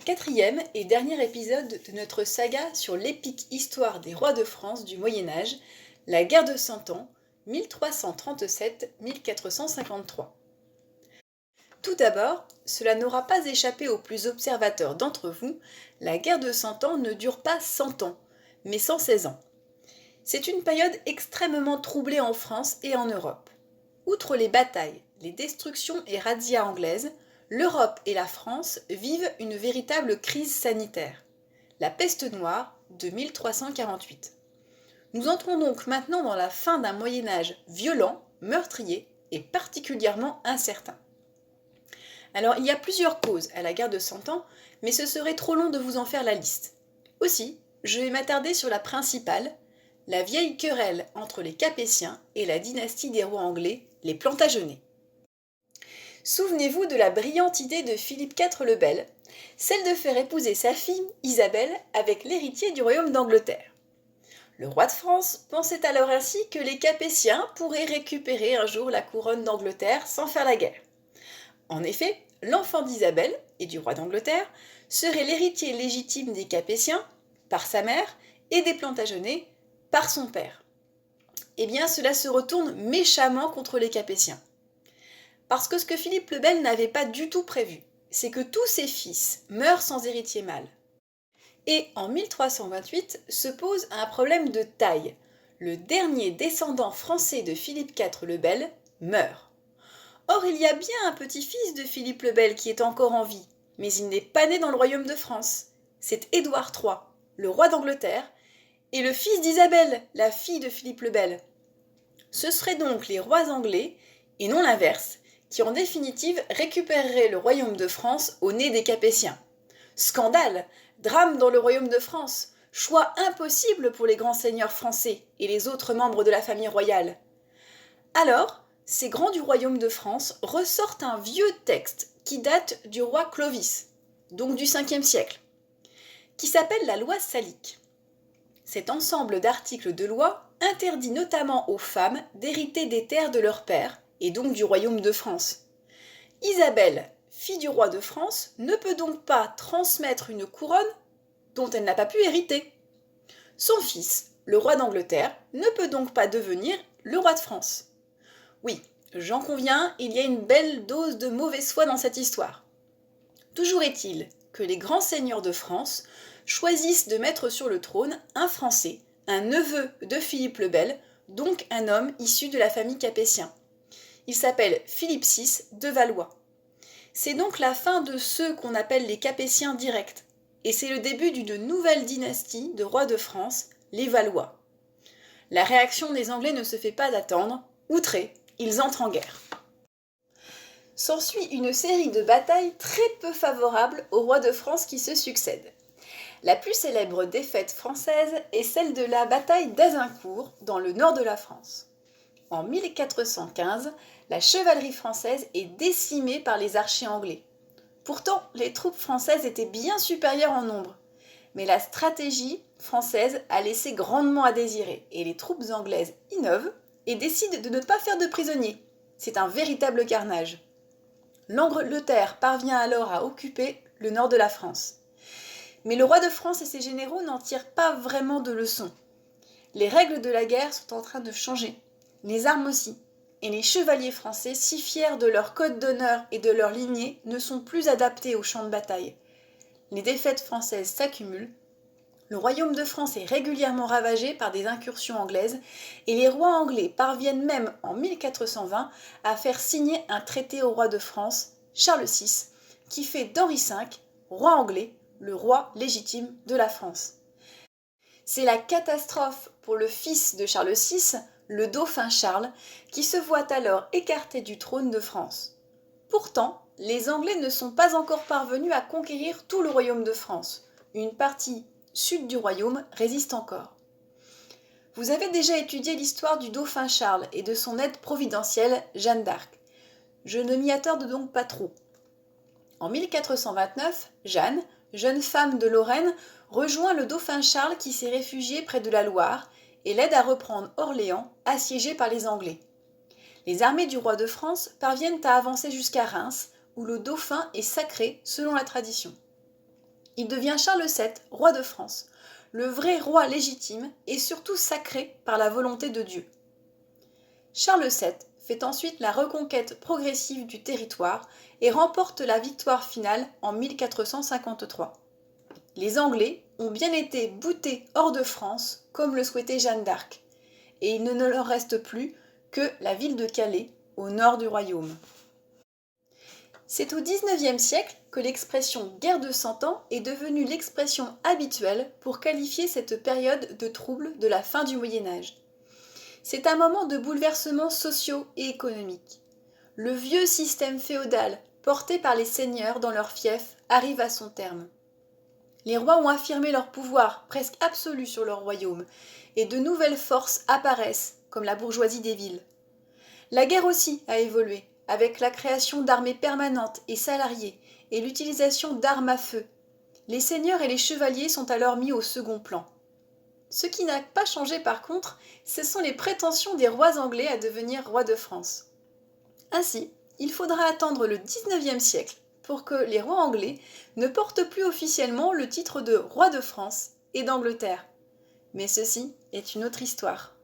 Quatrième et dernier épisode de notre saga sur l'épique histoire des rois de France du Moyen Âge, la guerre de Cent Ans, 1337-1453. Tout d'abord, cela n'aura pas échappé aux plus observateurs d'entre vous, la guerre de Cent Ans ne dure pas 100 ans, mais 116 ans. C'est une période extrêmement troublée en France et en Europe. Outre les batailles, les destructions et razzias anglaises, l'Europe et la France vivent une véritable crise sanitaire, la peste noire de 1348. Nous entrons donc maintenant dans la fin d'un Moyen-Âge violent, meurtrier et particulièrement incertain. Alors il y a plusieurs causes à la guerre de Cent Ans, mais ce serait trop long de vous en faire la liste. Aussi, je vais m'attarder sur la principale, la vieille querelle entre les Capétiens et la dynastie des rois anglais, les Plantagenets. Souvenez-vous de la brillante idée de Philippe IV le Bel, celle de faire épouser sa fille, Isabelle, avec l'héritier du royaume d'Angleterre. Le roi de France pensait alors ainsi que les Capétiens pourraient récupérer un jour la couronne d'Angleterre sans faire la guerre. En effet, l'enfant d'Isabelle et du roi d'Angleterre serait l'héritier légitime des Capétiens, par sa mère, et des Plantagenets, par son père. Eh bien, cela se retourne méchamment contre les Capétiens. Parce que ce que Philippe le Bel n'avait pas du tout prévu, c'est que tous ses fils meurent sans héritier mâle. Et en 1328 se pose un problème de taille. Le dernier descendant français de Philippe IV le Bel meurt. Or, il y a bien un petit-fils de Philippe le Bel qui est encore en vie, mais il n'est pas né dans le royaume de France. C'est Édouard III, le roi d'Angleterre, et le fils d'Isabelle, la fille de Philippe le Bel. Ce seraient donc les rois anglais, et non l'inverse, qui en définitive récupéreraient le royaume de France au nez des Capétiens. Scandale, drame dans le royaume de France, choix impossible pour les grands seigneurs français et les autres membres de la famille royale. Alors, ces grands du royaume de France ressortent un vieux texte qui date du roi Clovis, donc du 5e siècle, qui s'appelle la loi salique. Cet ensemble d'articles de loi interdit notamment aux femmes d'hériter des terres de leur père, et donc du royaume de France. Isabelle, fille du roi de France, ne peut donc pas transmettre une couronne dont elle n'a pas pu hériter. Son fils, le roi d'Angleterre, ne peut donc pas devenir le roi de France. Oui, j'en conviens, il y a une belle dose de mauvaise foi dans cette histoire. Toujours est-il que les grands seigneurs de France choisissent de mettre sur le trône un Français, un neveu de Philippe le Bel, donc un homme issu de la famille Capétien. Il s'appelle Philippe VI de Valois. C'est donc la fin de ceux qu'on appelle les Capétiens directs, et c'est le début d'une nouvelle dynastie de rois de France, les Valois. La réaction des Anglais ne se fait pas attendre, outrés, ils entrent en guerre. S'ensuit une série de batailles très peu favorables aux rois de France qui se succèdent. La plus célèbre défaite française est celle de la bataille d'Azincourt, dans le nord de la France. En 1415, la chevalerie française est décimée par les archers anglais. Pourtant, les troupes françaises étaient bien supérieures en nombre. Mais la stratégie française a laissé grandement à désirer et les troupes anglaises innovent et décident de ne pas faire de prisonniers. C'est un véritable carnage. L'Angleterre parvient alors à occuper le nord de la France. Mais le roi de France et ses généraux n'en tirent pas vraiment de leçons. Les règles de la guerre sont en train de changer. Les armes aussi, et les chevaliers français, si fiers de leur code d'honneur et de leur lignée, ne sont plus adaptés au champ de bataille. Les défaites françaises s'accumulent, le royaume de France est régulièrement ravagé par des incursions anglaises, et les rois anglais parviennent même en 1420 à faire signer un traité au roi de France, Charles VI, qui fait d'Henri V, roi anglais, le roi légitime de la France. C'est la catastrophe pour le fils de Charles VI, le dauphin Charles, qui se voit alors écarté du trône de France. Pourtant, les Anglais ne sont pas encore parvenus à conquérir tout le royaume de France. Une partie sud du royaume résiste encore. Vous avez déjà étudié l'histoire du dauphin Charles et de son aide providentielle, Jeanne d'Arc. Je ne m'y attarde donc pas trop. En 1429, Jeanne, jeune femme de Lorraine, rejoint le dauphin Charles qui s'est réfugié près de la Loire et l'aide à reprendre Orléans, assiégé par les Anglais. Les armées du roi de France parviennent à avancer jusqu'à Reims, où le dauphin est sacré selon la tradition. Il devient Charles VII, roi de France, le vrai roi légitime et surtout sacré par la volonté de Dieu. Charles VII fait ensuite la reconquête progressive du territoire et remporte la victoire finale en 1453. Les Anglais ont bien été boutés hors de France, comme le souhaitait Jeanne d'Arc, et il ne leur reste plus que la ville de Calais, au nord du royaume. C'est au XIXe siècle que l'expression guerre de 100 ans est devenue l'expression habituelle pour qualifier cette période de trouble de la fin du Moyen Âge. C'est un moment de bouleversements sociaux et économiques. Le vieux système féodal, porté par les seigneurs dans leurs fiefs, arrive à son terme. Les rois ont affirmé leur pouvoir presque absolu sur leur royaume, et de nouvelles forces apparaissent, comme la bourgeoisie des villes. La guerre aussi a évolué, avec la création d'armées permanentes et salariées, et l'utilisation d'armes à feu. Les seigneurs et les chevaliers sont alors mis au second plan. Ce qui n'a pas changé par contre, ce sont les prétentions des rois anglais à devenir rois de France. Ainsi, il faudra attendre le XIXe siècle pour que les rois anglais ne portent plus officiellement le titre de roi de France et d'Angleterre. Mais ceci est une autre histoire.